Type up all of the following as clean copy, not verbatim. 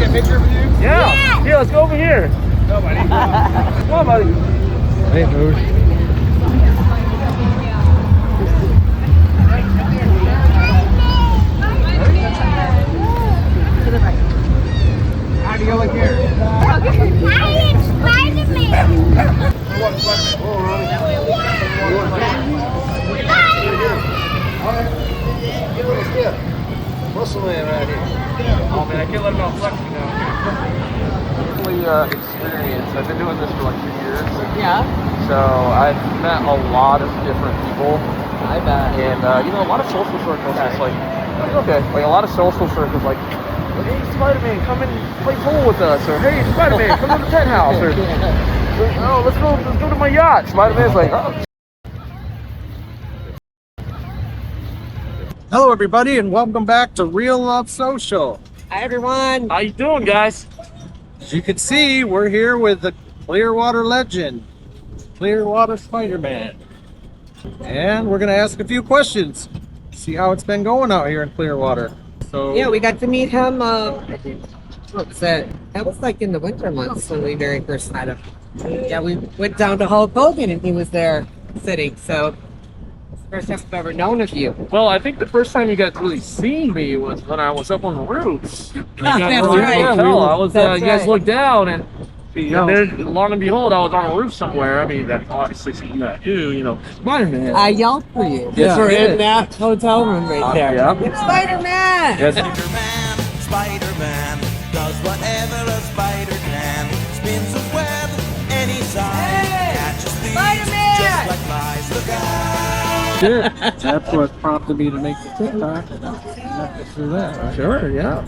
a picture with you? Yeah. Yeah, let's go over here. No, buddy. Come on, buddy. Hey, Moosh. How do you look here? I am Spider-Man. Muscle man right here. Oh man, I can't let him out flexing now. Experience. I've been doing this for like 2 years. Yeah, So I've met a lot of different people. I bet. And you know, a lot of social circles is like a lot of social circles like, hey Spider-Man, come and play pool with us, or hey Spider-Man, come to the penthouse, or oh let's go to my yacht. Spider-Man's like, oh. Hello, everybody, and welcome back to Real Love Social. Hi, everyone. How you doing, guys? As you can see, we're here with the Clearwater legend, Clearwater Spider-Man. And we're going to ask a few questions, see how it's been going out here in Clearwater. So Yeah, we got to meet him. What was that? That was like in the winter months when we very first met him. Yeah, we went down to Hulk Hogan and he was there sitting. So it's the first time I've ever known of you. Well, I think the first time you guys really seen me was when I was up on the roofs. That's right. I was. That's you guys right. looked down, and there, long and behold, I was on a roof somewhere. I mean, that's obviously something that you know, Spider-Man. I yelled for you. Yeah, We're yeah. in that hotel room right there. Yeah. It's Spider-Man! Yes. Spider-Man, Spider-Man does whatever a spider can. Spins a web any size, catches thieves just like flies. Look out! that's what prompted me to make the TikTok. Through that, right? Sure. Yeah.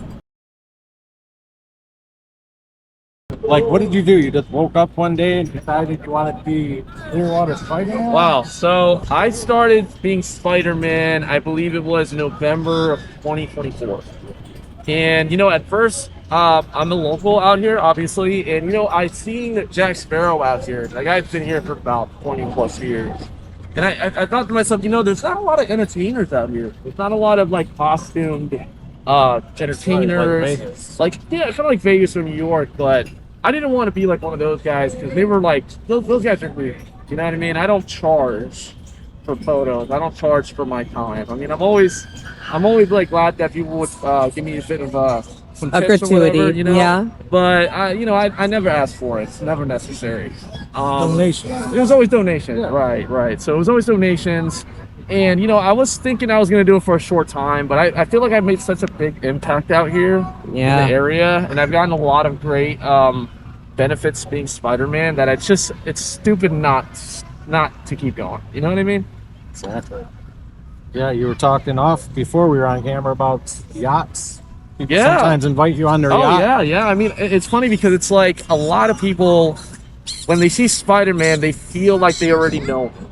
Like, what did you do? You just woke up one day and decided you wanted to be Clearwater Spider-Man? Wow. So I started being Spider-Man. I believe it was November of 2024. And you know, at first, I'm a local out here, obviously, and you know, I seen Jack Sparrow out here. Like I've been here for about 20 plus years. And I thought to myself, you know, there's not a lot of entertainers out here. There's not a lot of like costumed entertainers. Like yeah, kind of like Vegas or New York, but I didn't want to be like one of those guys because they were like those guys are weird. You know what I mean? I don't charge for photos. I don't charge for my time. I mean, I'm always like glad that people would give me a bit of some A tips or gratuity, whatever, you know. yeah. But I never asked for it. It's never necessary. Donation. It was always donations. Right. So it was always donations. And, you know, I was thinking I was going to do it for a short time, but I feel like I made such a big impact out here in the area. And I've gotten a lot of great benefits being Spider-Man that it's stupid not to keep going. You know what I mean? Exactly. Yeah, you were talking off before we were on camera about yachts. People sometimes invite you on their yacht. Yeah. I mean, it's funny because it's like a lot of people, when they see Spider-Man, they feel like they already know him.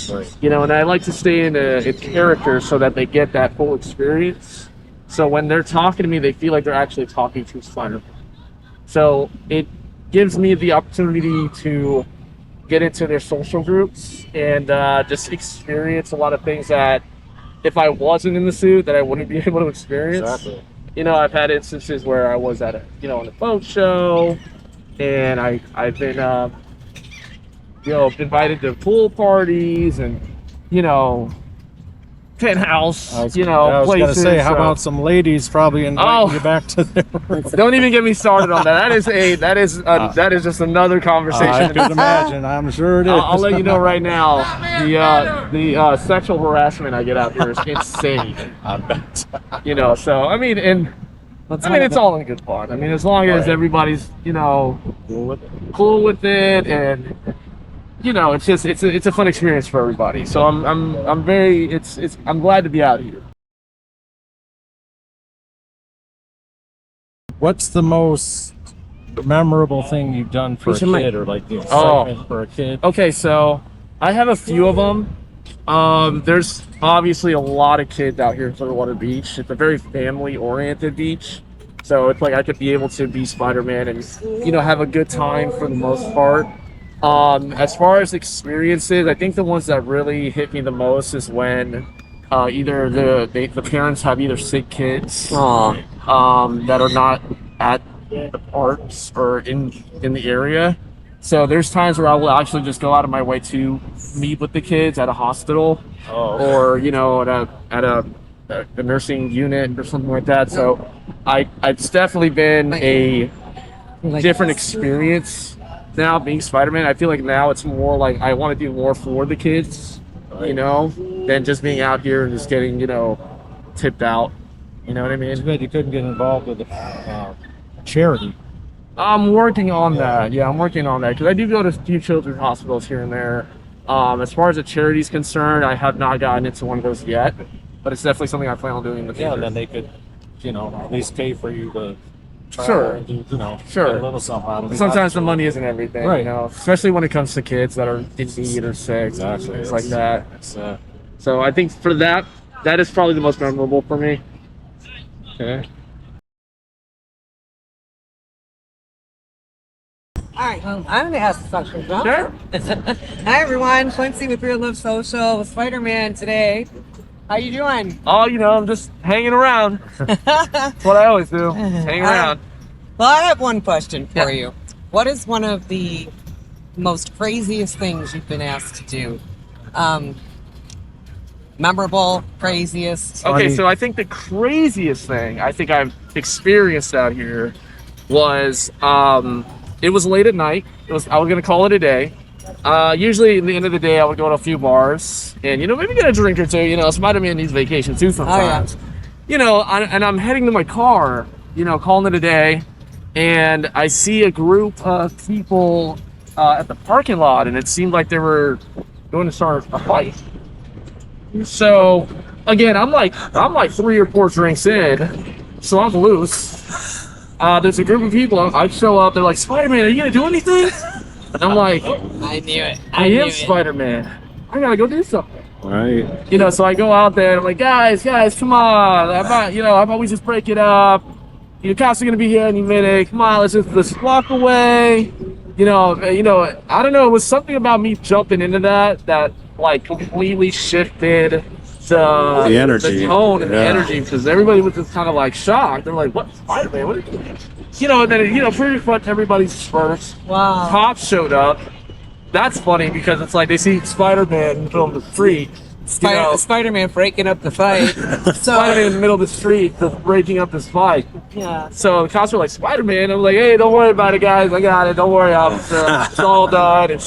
Right. You know, and I like to stay in character so that they get that full experience. So when they're talking to me, they feel like they're actually talking to Spider-Man. So it gives me the opportunity to get into their social groups and just experience a lot of things that if I wasn't in the suit that I wouldn't be able to experience. Exactly. You know, I've had instances where I was at on a boat show, and I've been invited to pool parties and penthouse I was gonna places. say, how about some ladies probably inviting you back to their room? Don't even get me started on that. That is just another conversation. I could imagine. I'm sure it is. I'll let you know right now. The sexual harassment I get out here is insane. I bet. So I mean, it's all in good fun. I mean, as long as everybody's cool with it, and it's a fun experience for everybody. So I'm glad to be out here. What's the most memorable thing you've done for a kid, or like the excitement for a kid? Okay, so I have a few of them. There's obviously a lot of kids out here in Clearwater Beach. It's a very family-oriented beach. So it's like I could be able to be Spider-Man and, have a good time for the most part. As far as experiences, I think the ones that really hit me the most is when either the parents have either sick kids that are not at the parks or in the area. So there's times where I will actually just go out of my way to meet with the kids at a hospital, or you know, at a nursing unit or something like that. So it's definitely been a different experience now being Spider-Man. I feel like now it's more like I want to do more for the kids, you know, than just being out here and just getting, you know, tipped out. You know what I mean? It's good you couldn't get involved with charity. I'm working on that. Yeah, I'm working on that because I do go to a few children's hospitals here and there. As far as the charity's concerned, I have not gotten into one of those yet, but it's definitely something I plan on doing in the future. Yeah, and then they could, you know, at least pay for you to travel Sure. and do, you know, Sure. get a little something out of it. Sometimes the money isn't everything, Right. you know, especially when it comes to kids that are in need or sick, Exactly. things like that. It's, So I think for that is probably the most memorable for me. okay. All right, I'm going to ask the question. Huh? Sure. Hi, everyone. Quincy with Real Live Social with Spider-Man today. How you doing? Oh, you know, I'm just hanging around. That's what I always do. Hang around. Well, I have one question for Yeah. you. What is one of the most craziest things you've been asked to do? Memorable, craziest. Okay, so I think the craziest thing I think I've experienced out here was it was late at night. I was gonna call it a day. Usually at the end of the day I would go to a few bars and, you know, maybe get a drink or two. You know, Spider-Man needs vacation too sometimes. You know, and I'm heading to my car, you know, calling it a day, and I see a group of people at the parking lot, and it seemed like they were going to start a fight. So again, I'm like 3 or 4 drinks in, so I'm loose. There's a group of people. I show up. They're like, "Spider-Man, are you gonna do anything?" And I'm like, I knew it. "I am Spider-Man. I gotta go do something." Right. You know, so I go out there. I'm like, guys, come on. How about we just break it up? You know, cops are gonna be here any minute. Come on, let's walk away. You know, I don't know. It was something about me jumping into that like completely shifted the energy. the tone, and the Yeah. energy, because everybody was just kind of like shocked. They're like, "What, Spider-Man? What?" You know, and then, you know, pretty much everybody's dispersed. Wow. Cops showed up. That's funny because it's like they see Spider-Man in the middle of the street. You know, Spider-Man breaking up the fight. Spider-Man in the middle of the street, just breaking up this fight. Yeah. So the cops were like, "Spider-Man." I'm like, "Hey, don't worry about it, guys. I got it. Don't worry, officer. It's all done."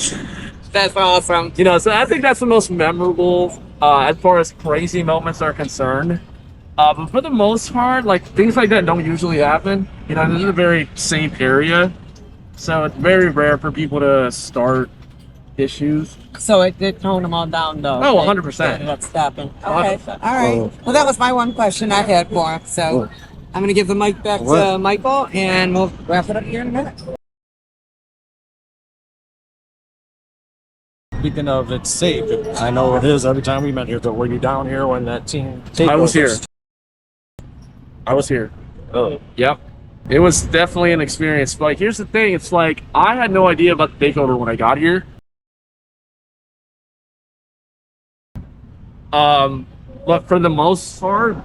That's awesome. You know, so I think that's the most memorable as far as crazy moments are concerned. But for the most part, like, things like that don't usually happen. You know, this is a very safe area, so it's very rare for people to start issues. So it did tone them all down, though. Oh, 100%. What's happened? Okay. 100%. All right. Well, that was my one question I had for him. So I'm going to give the mic back to Michael, and we'll wrap it up here in a minute. Speaking of it's safe, I know it is every time we met here, but were you down here when that team I was here. takeovers? I was here. Oh. Yep. It was definitely an experience. But like, here's the thing. It's like, I had no idea about the takeover when I got here. But for the most part,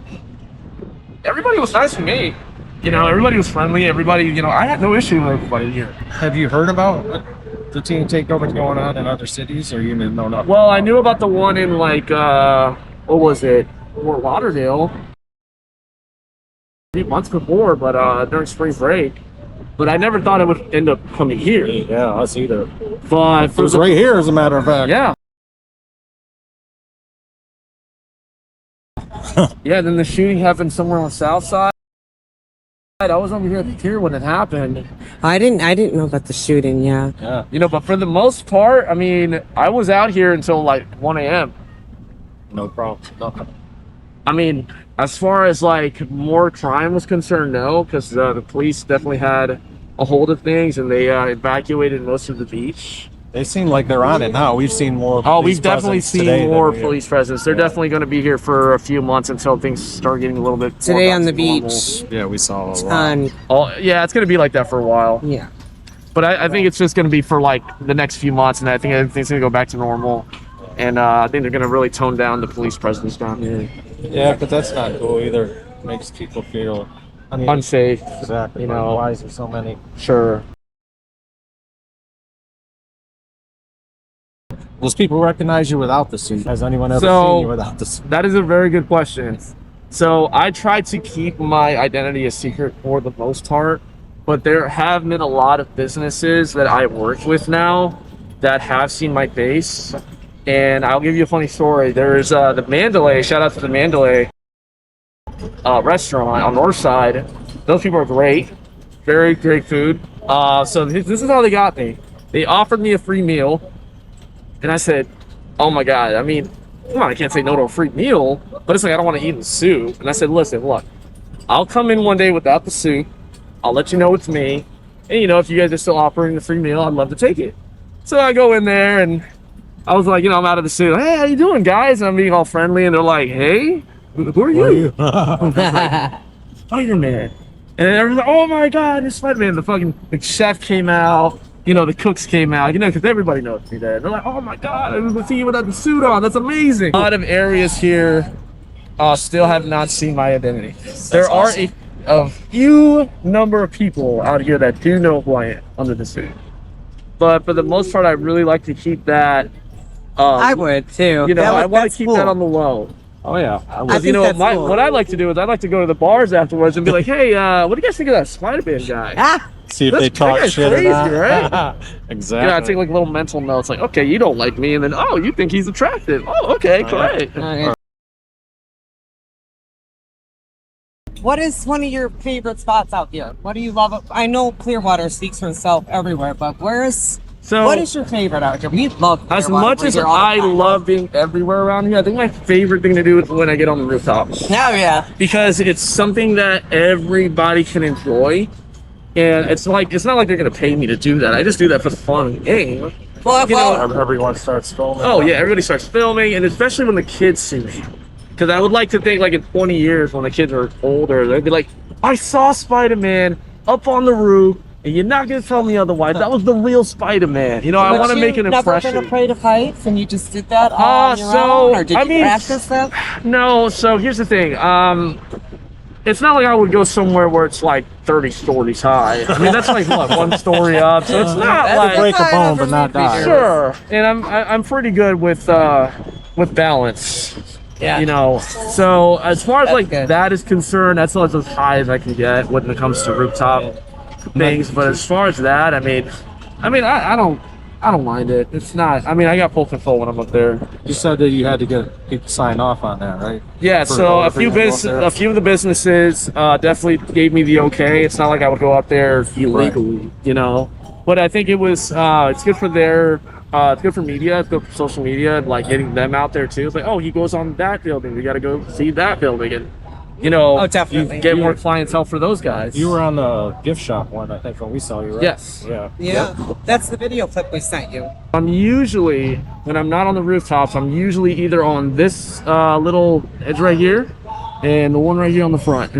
everybody was nice to me. You know, everybody was friendly. Everybody, you know, I had no issue with everybody here. Have you heard about the team takeovers going on in other cities, or you didn't know nothing? Well, I knew about the one in, like, what was it? Fort Lauderdale. 3 months before, but during spring break. But I never thought it would end up coming here. Yeah, us either. But It for was the, right here, as a matter of fact. yeah. Yeah, then the shooting happened somewhere on the south side. I was over here at the pier when it happened. I didn't know about the shooting. Yeah. Yeah. You know, but for the most part, I mean, I was out here until like 1 a.m. No problem. Nothing. I mean, as far as like more crime was concerned, no, because the police definitely had a hold of things, and they evacuated most of the beach. They seem like they're on it now. We've seen more. Oh, police we've definitely presence today seen than more we- police presence. They're Yeah. definitely going to be here for a few months until things start getting a little bit more Today back on the to normal. beach. Yeah, we saw a lot. On Oh, yeah, it's going to be like that for a while. yeah. But I think it's just going to be for like the next few months, and I think everything's going to go back to normal. And I think they're going to really tone down the police presence down here. Yeah, but that's not cool either. Makes people feel I mean, unsafe. exactly. You know, why is there so many? sure. Does people recognize you without the suit? Has anyone ever So- seen you without the suit? That is a very good question. So I try to keep my identity a secret for the most part, but there have been a lot of businesses that I work with now that have seen my face. And I'll give you a funny story. There's the Mandalay, shout out to the Mandalay restaurant on North Side. Those people are great. Very great food. So this is how they got me. They offered me a free meal. And I said, oh my God, I mean, come on, I can't say no to a free meal, but it's like, I don't want to eat in the suit. And I said, listen, look, I'll come in one day without the suit. I'll let you know it's me. And, you know, if you guys are still offering the free meal, I'd love to take it. So I go in there and I was like, you know, I'm out of the suit. Hey, how you doing, guys? And I'm being all friendly. And they're like, hey, who are you? Spider-Man. And everyone's like, oh my God, it's Spider-Man. The chef came out. You know, the cooks came out, you know, because everybody knows me there. They're like, oh my God, I was seeing you without the suit on. That's amazing. A lot of areas here still have not seen my identity. There are a few number of people out here that do know who I am under the suit. But for the most part, I really like to keep that. I would too. You know, I want that's to keep cool. that on the low. Oh yeah. Because, you know, what I like to do is I like to go to the bars afterwards and be like, hey, what do you guys think of that Spider-Man guy? Ah, See if That's they talk crazy, shit or not. right? Exactly. Yeah, I take like little mental notes, like, okay, you don't like me, and then, oh, you think he's attractive. Oh, okay, great. okay. What is one of your favorite spots out here? What do you love? I know Clearwater speaks for itself everywhere, but what is your favorite out here? We love Clearwater. As much We're as here all the I time. love being everywhere around here, I think my favorite thing to do is when I get on the rooftops. Oh yeah. Because it's something that everybody can enjoy. And it's not like they're gonna pay me to do that. I just do that for the fun of the game. Well, You know, Everyone starts filming. oh yeah, everybody starts filming, and especially when the kids see me. Because I would like to think, like, in 20 years, when the kids are older, they'd be like, I saw Spider-Man up on the roof, and you're not gonna tell me otherwise. That was the real Spider-Man. You know, I want to make an impression. Never been afraid of heights, and you just did that all on your own, or did you practice that? No, so here's the thing. It's not like I would go somewhere where it's like 30 stories high. I mean, that's like what, one story up. So it's not like break a bone but not die. sure. And I'm pretty good with balance. Yeah. You know. So as far as like good. that is concerned, that's as high as I can get when it comes to rooftop things. But as far as that, I mean, I don't mind it. It's not. I mean, I got full control when I'm up there. You said that you had to get people to sign off on that, right? Yeah, For so a everyone few up there? a few of the businesses definitely gave me the okay. It's not like I would go out there illegally, you know. But I think it was it's good for it's good for media, it's good for social media, and like getting them out there too. It's like, oh, he goes on that building, we got to go see that building, and you know, Oh, definitely. get more clientele for those guys. You were on the gift shop one, I think, when we saw you, right? Yes. Yeah. Yeah, that's the video clip we sent you. I'm usually, when I'm not on the rooftops, I'm usually either on this little edge right here and the one right here on the front.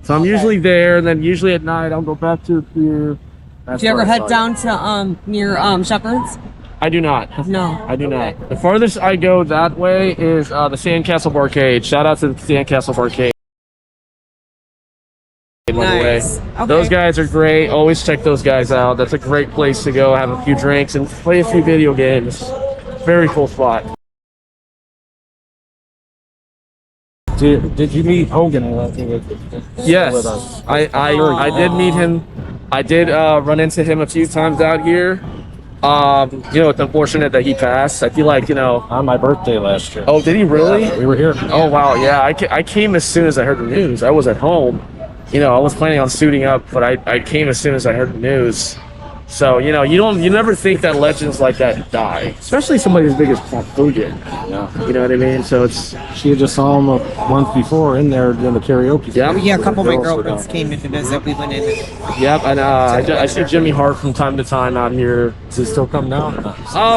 So I'm usually there, and then usually at night I'll go back to here. Did you ever head down to near Shepherd's? I do not. No. I do not. The farthest I go that way is the Sandcastle Barcade. Shout out to the Sandcastle Barcade. By the way. Nice. Okay. Those guys are great. Always check those guys out. That's a great place to go, have a few drinks, and play a few video games. Very cool spot. Did you meet Hogan when he was Yes, with us? I did meet him. I did run into him a few times out here. You know, it's unfortunate that he passed. I feel like, you know. On my birthday last year. Oh, did he really? We were here. Oh wow, yeah. I came as soon as I heard the news. I was at home. You know, I was planning on suiting up, but I came as soon as I heard the news. So, you know, you never think that legends like that die, especially somebody as big as Paul Hogan. Yeah. You know what I mean? So it's She just saw him a month before in there doing the karaoke. Yeah. Yeah, a couple of my Girls were girlfriends down. came in to visit. We went in. yep. And I see Jimmy Hart from time to time out here. Does he still come down?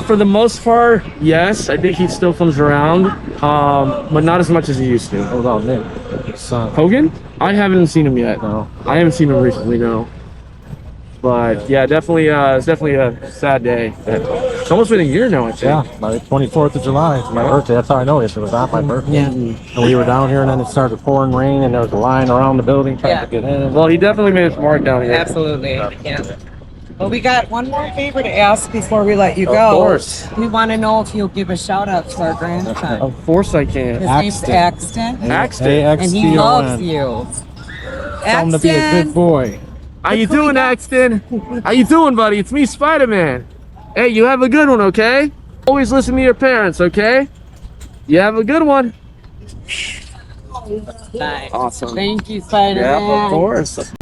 For the most part, yes. I think he still comes around, but not as much as he used to. What about Nick? His son. Hogan? I haven't seen him yet. No. I haven't seen him recently, no. But yeah, definitely, it's definitely a sad day that almost been a year now, I think. Yeah, my 24th of July. It's my birthday. That's how I know it. It was on my birthday. Yeah. And we were down here, and then it started pouring rain, and there was a line around the building trying to get in. Well, he definitely made his mark down here. Absolutely. Yeah. Well, we got one more favor to ask before we let you go. Of course. We want to know if you'll give a shout out to our grandson. Of course I can. His name's Axton, Axton. and he loves you. Tell him to be a good boy. How you doing, Axton? How you doing, buddy? It's me, Spider-Man. Hey, you have a good one, okay? Always listen to your parents, okay? You have a good one. Nice. Awesome. Thank you, Spider-Man. Yeah, of course.